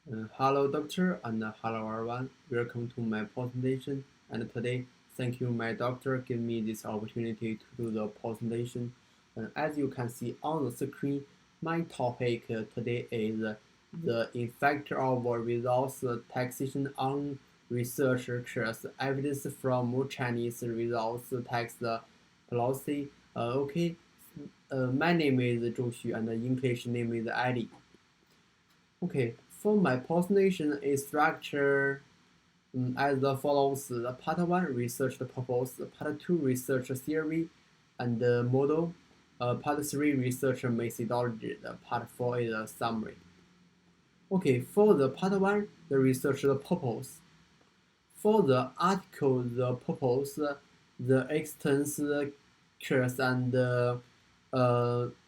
Hello, doctor, and hello, everyone. Welcome to my presentation. And today, thank you, my doctor, give me this opportunity to do the presentation. As you can see on the screen, my topic today is the effect of results taxation on researchers' evidence from Chinese results tax policy. My name is Zhou, and the English name is Ali. Okay, for my presentation is structured as follows: the part one research the purpose, part two research theory and the model, part three research methodology, the part four is a summary. Okay, for the part one, the research the purpose. For the article, the purpose, the extents, curves, and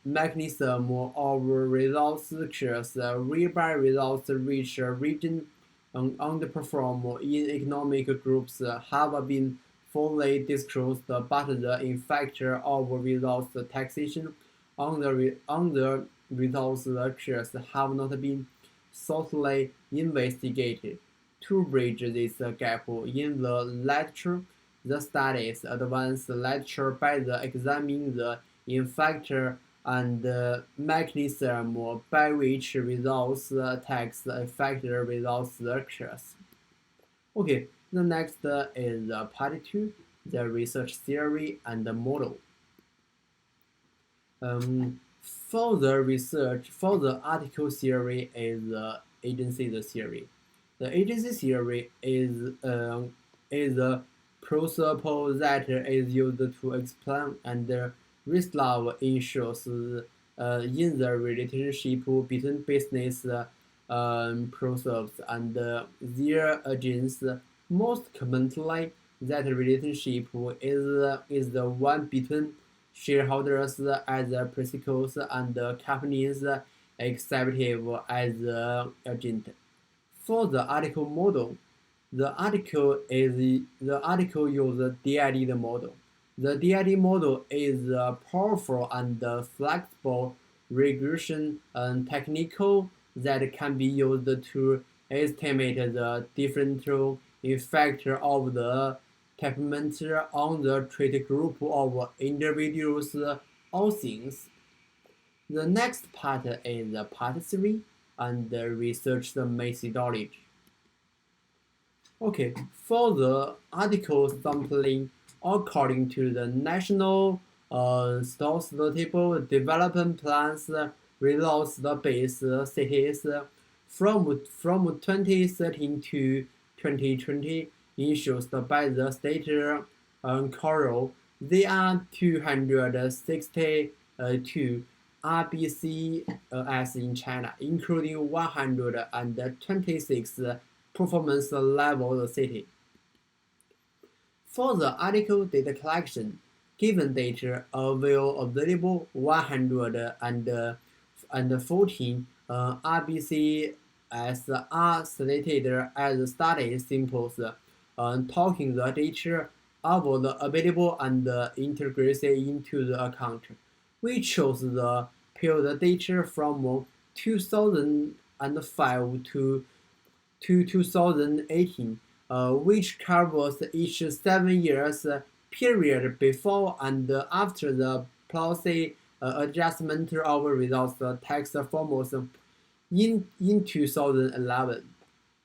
mechanism of results curves, whereby results reach a region underperform in economic groups have been fully disclosed, but the effect of results taxation on the results curves have not been thoroughly investigated. To bridge this gap in the literature, the studies advanced literature by examining the effector and mechanism by which results tax affect results occurs. Okay, the next is part 2, the research theory and the model. For the article theory is the agency theory. The agency theory is a principle that is used to explain and resolve issues in the relationship between business processes and their agents. Most commonly, that relationship is the one between shareholders as principals and companies executive as agent. For the article model, the article uses DID model. The DID model is a powerful and flexible regression technique that can be used to estimate the differential effect of the treatment on the treated group of individuals or things. The next part is part 3 and the research methodology. Okay, for the article sampling, according to the National Sustainable Development Plans results based cities from 2013 to 2020 issues by the state COA, there are 262 RBCs in China, including 126 performance level city. For the article data collection, given data available 114 RBCs are stated as study samples, taking the data of the available and integrated into the account. We chose the period data from 2005 to 2018, which covers each 7 years period before and after the policy adjustment of results tax reforms in 2011.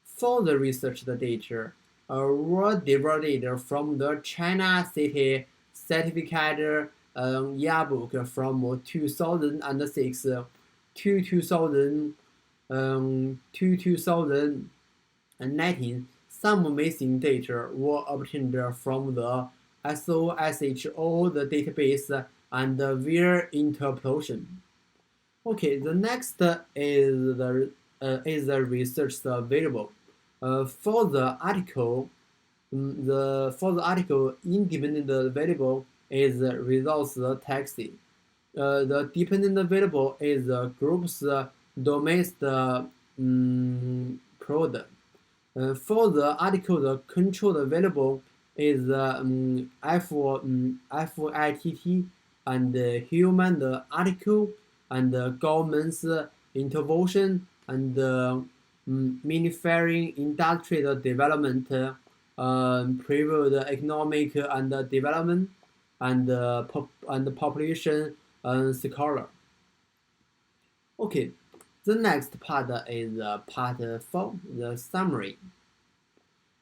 For the research data were derived from the China City Certificate Yearbook from 2006 to 2019. Some missing data were obtained from the SOSHO database and their interpretation. Okay, the next is the research available. For the article, independent variable is results taxi. The dependent variable is the group's domestic product. For the article, the control variable is FITT and human article and government's intervention and manufacturing industrial development, previewed economic and development, and population scholar. Okay, the next part is part 4, the summary.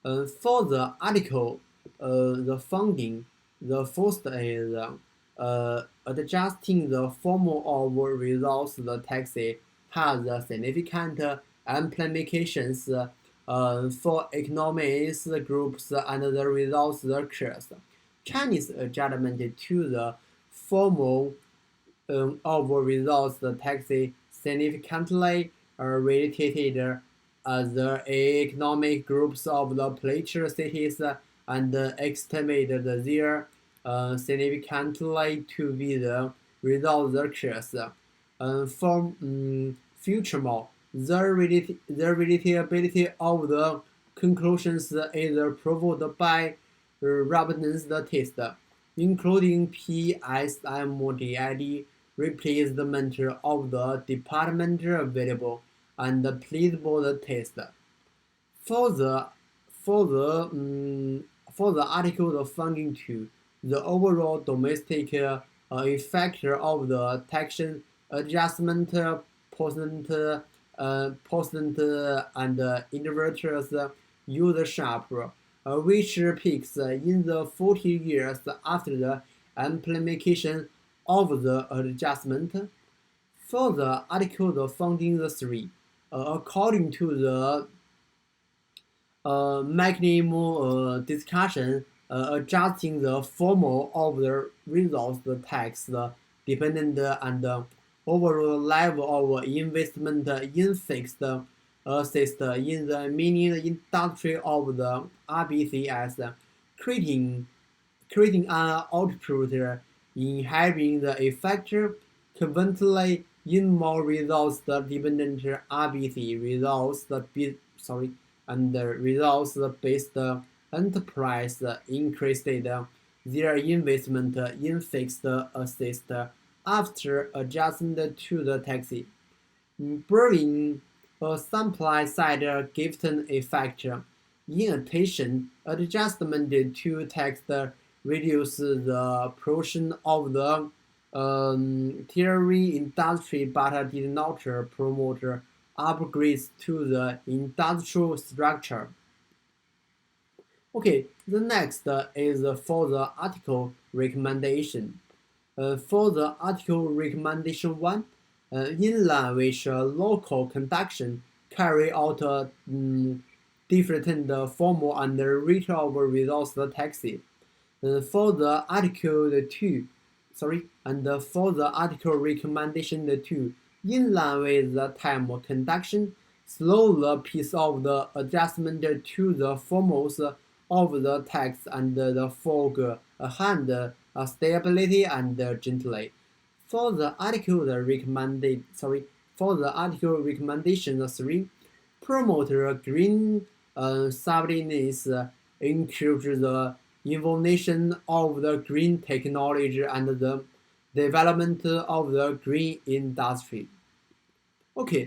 For the article, the funding, the first is adjusting the form of results the tax has significant implications for economies groups and the results occurs. Chinese adjustment to the formal of results the tax significantly related the economic groups of the placer cities and estimated their significantly to be the result occurs. Furthermore, the relatability of the conclusions is proved by robustness test, including PSMDID replacement of the department available and pleasable test. For the for the article the funding to the overall domestic effect of the tax adjustment percent and inverters use sharp, which peaks in the 40 years after the implementation of the adjustment. For the article the funding the 3, according to the mechanism discussion, adjusting the form of the results the tax dependent and overall level of investment in fixed assets in the mining industry of the RBCS, creating an output inherent the effect conveniently in more results dependent RBC results and the results-based enterprise increased their investment in fixed assets after adjustment to the tax, bringing a supply-side gifting effect. In addition, adjustment to tax reduces the portion of the theory industry but did not promote upgrades to the industrial structure. Okay, the next is for the article recommendation. For the article recommendation 1, in line with local conduction, carry out different formal and rate of results taxes. For the article 2, and for the article recommendation 2, in line with the time conduction, slow the pace of the adjustment to the formals of the text and the fog hand stability and gently. For the article recommendation 3, promote green subsidies, encourage the innovation of the green technology and the development of the green industry. Okay,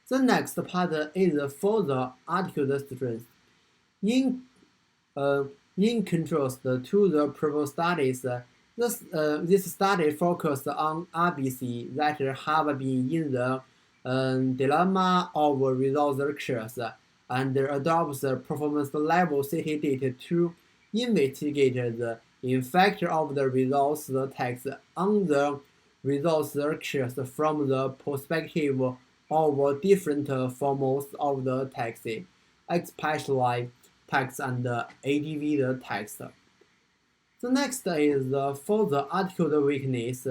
the next part is for the article strength. In contrast to the previous studies, this study focused on RBC that have been in the dilemma of results occurs and adopts performance level city data to investigate the effect of the results text on the results occurs from the perspective of different formats of the text, especially text and ADV text. The next is for the article weakness.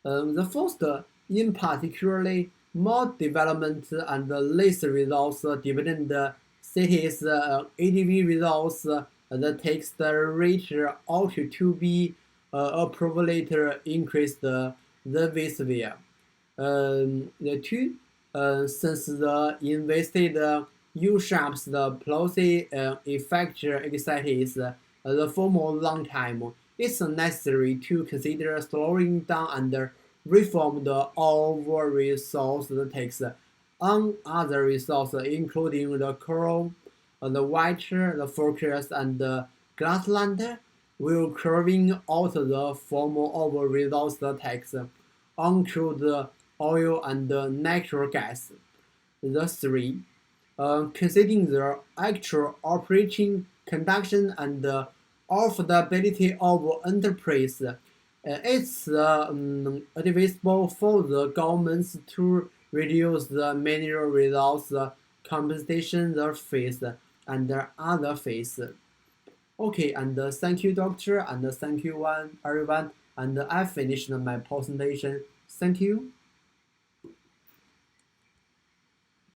The first, in particularly, more development and less results dependent cities ADV results the text rate ought to be appropriate increased the behavior. The two, since the invested U-sharps the policy effect excites the formal long time, it's necessary to consider slowing down and reform the over-resourced text on other resources, including the coral, the white, the focus, and the grassland, will carving out the form of resource tax onto the oil and natural gas. The three, considering the actual operating conduction and affordability of enterprise, it's advisable for the governments to reduce the mineral resource compensation the fees and other fees. Okay, and thank you, doctor, and thank you, everyone. And I finished my presentation. Thank you.